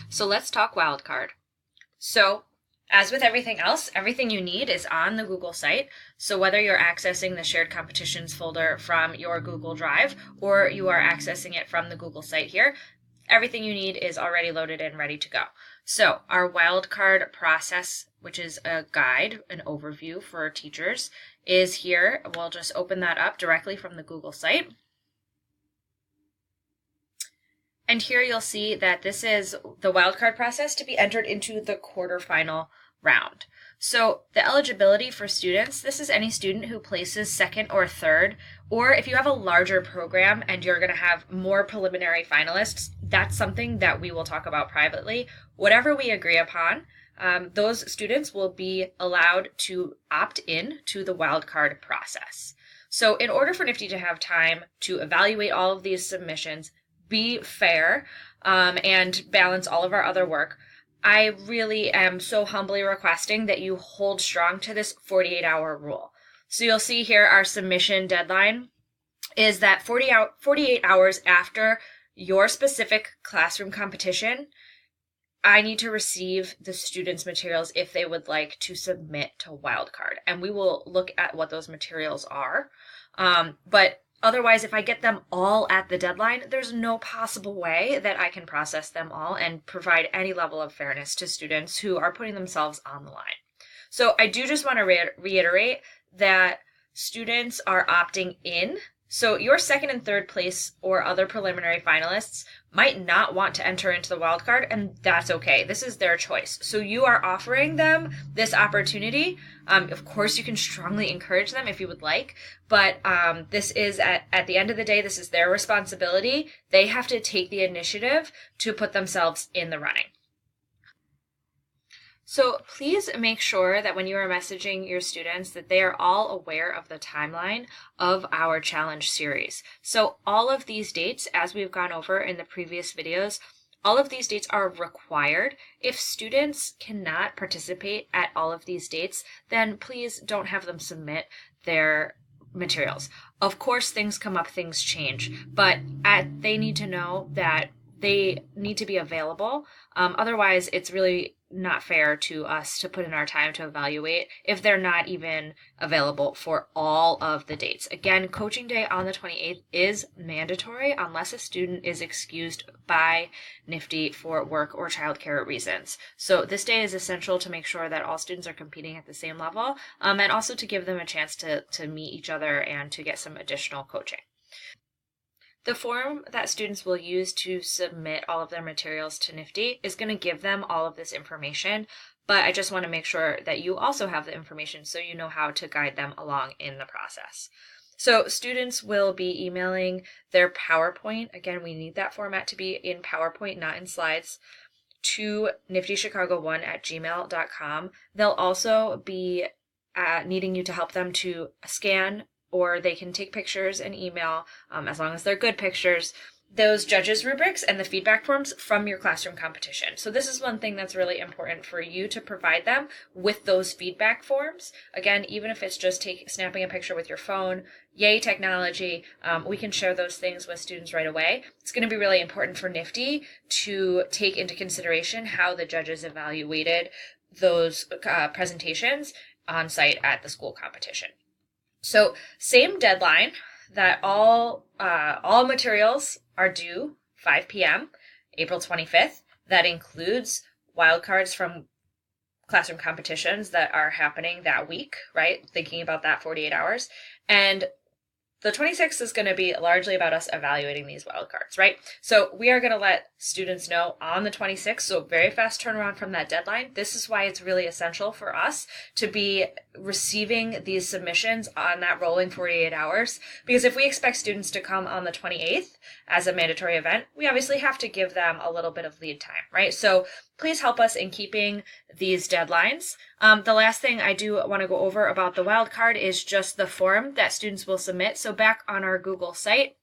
So let's talk wildcard. So as with everything else, everything you need is on the Google site. So whether you're accessing the shared competitions folder from your Google Drive or you are accessing it from the Google site here, everything you need is already loaded and ready to go. So our wildcard process, which is a guide, an overview for teachers, is here. We'll just open that up directly from the Google site. And here you'll see that this is the wildcard process to be entered into the quarterfinal round. So the eligibility for students, this is any student who places second or third, or if you have a larger program and you're going to have more preliminary finalists, that's something that we will talk about privately. Whatever we agree upon, those students will be allowed to opt in to the wildcard process. So in order for NIFTY to have time to evaluate all of these submissions, be fair, and balance all of our other work, I really am so humbly requesting that you hold strong to this 48-hour rule. So you'll see here our submission deadline is that 48 hours after your specific classroom competition, I need to receive the students' materials if they would like to submit to wildcard. And we will look at what those materials are. But otherwise, if I get them all at the deadline, there's no possible way that I can process them all and provide any level of fairness to students who are putting themselves on the line. So I do just want to reiterate that students are opting in. So your second and third place or other preliminary finalists might not want to enter into the wildcard, and that's okay. This is their choice. So you are offering them this opportunity. Of course, you can strongly encourage them if you would like, but this is at the end of the day, this is their responsibility. They have to take the initiative to put themselves in the running. So please make sure that when you are messaging your students that they are all aware of the timeline of our challenge series. So all of these dates, as we've gone over in the previous videos, all of these dates are required. If students cannot participate at all of these dates, then please don't have them submit their materials. Of course, things come up, things change, but they need to know that they need to be available. Otherwise, it's really not fair to us to put in our time to evaluate if they're not even available for all of the dates. Again, coaching day on the 28th is mandatory unless a student is excused by NIFTY for work or childcare reasons. So this day is essential to make sure that all students are competing at the same level, and also to give them a chance to meet each other and to get some additional coaching. The form that students will use to submit all of their materials to NIFTY is going to give them all of this information, but I just want to make sure that you also have the information so you know how to guide them along in the process. So students will be emailing their PowerPoint. Again, we need that format to be in PowerPoint, not in slides, to niftychicago1@gmail.com. They'll also be needing you to help them to scan, or they can take pictures and email, as long as they're good pictures, those judges' rubrics and the feedback forms from your classroom competition. So this is one thing that's really important for you to provide them with those feedback forms. Again, even if it's just snapping a picture with your phone, yay technology, we can share those things with students right away. It's going to be really important for NIFTY to take into consideration how the judges evaluated those presentations on site at the school competition. So same deadline that all materials are due 5 p.m. April 25th. That includes wildcards from classroom competitions that are happening that week, right? Thinking about that 48 hours. And the 26th is going to be largely about us evaluating these wildcards, right? So we are going to let students know on the 26th, so very fast turnaround from that deadline. This is why it's really essential for us to be receiving these submissions on that rolling 48 hours, because if we expect students to come on the 28th as a mandatory event, we obviously have to give them a little bit of lead time, right? So please help us in keeping these deadlines. The last thing I do want to go over about the wildcard is just the form that students will submit. So back on our Google site,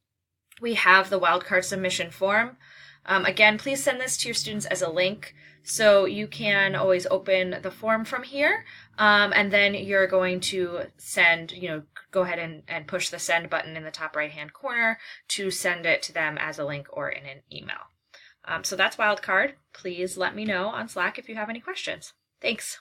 we have the wildcard submission form. Again, please send this to your students as a link so you can always open the form from here. And then you're going to send, go ahead and push the send button in the top right-hand corner to send it to them as a link or in an email. So that's Wildcard. Please let me know on Slack if you have any questions. Thanks.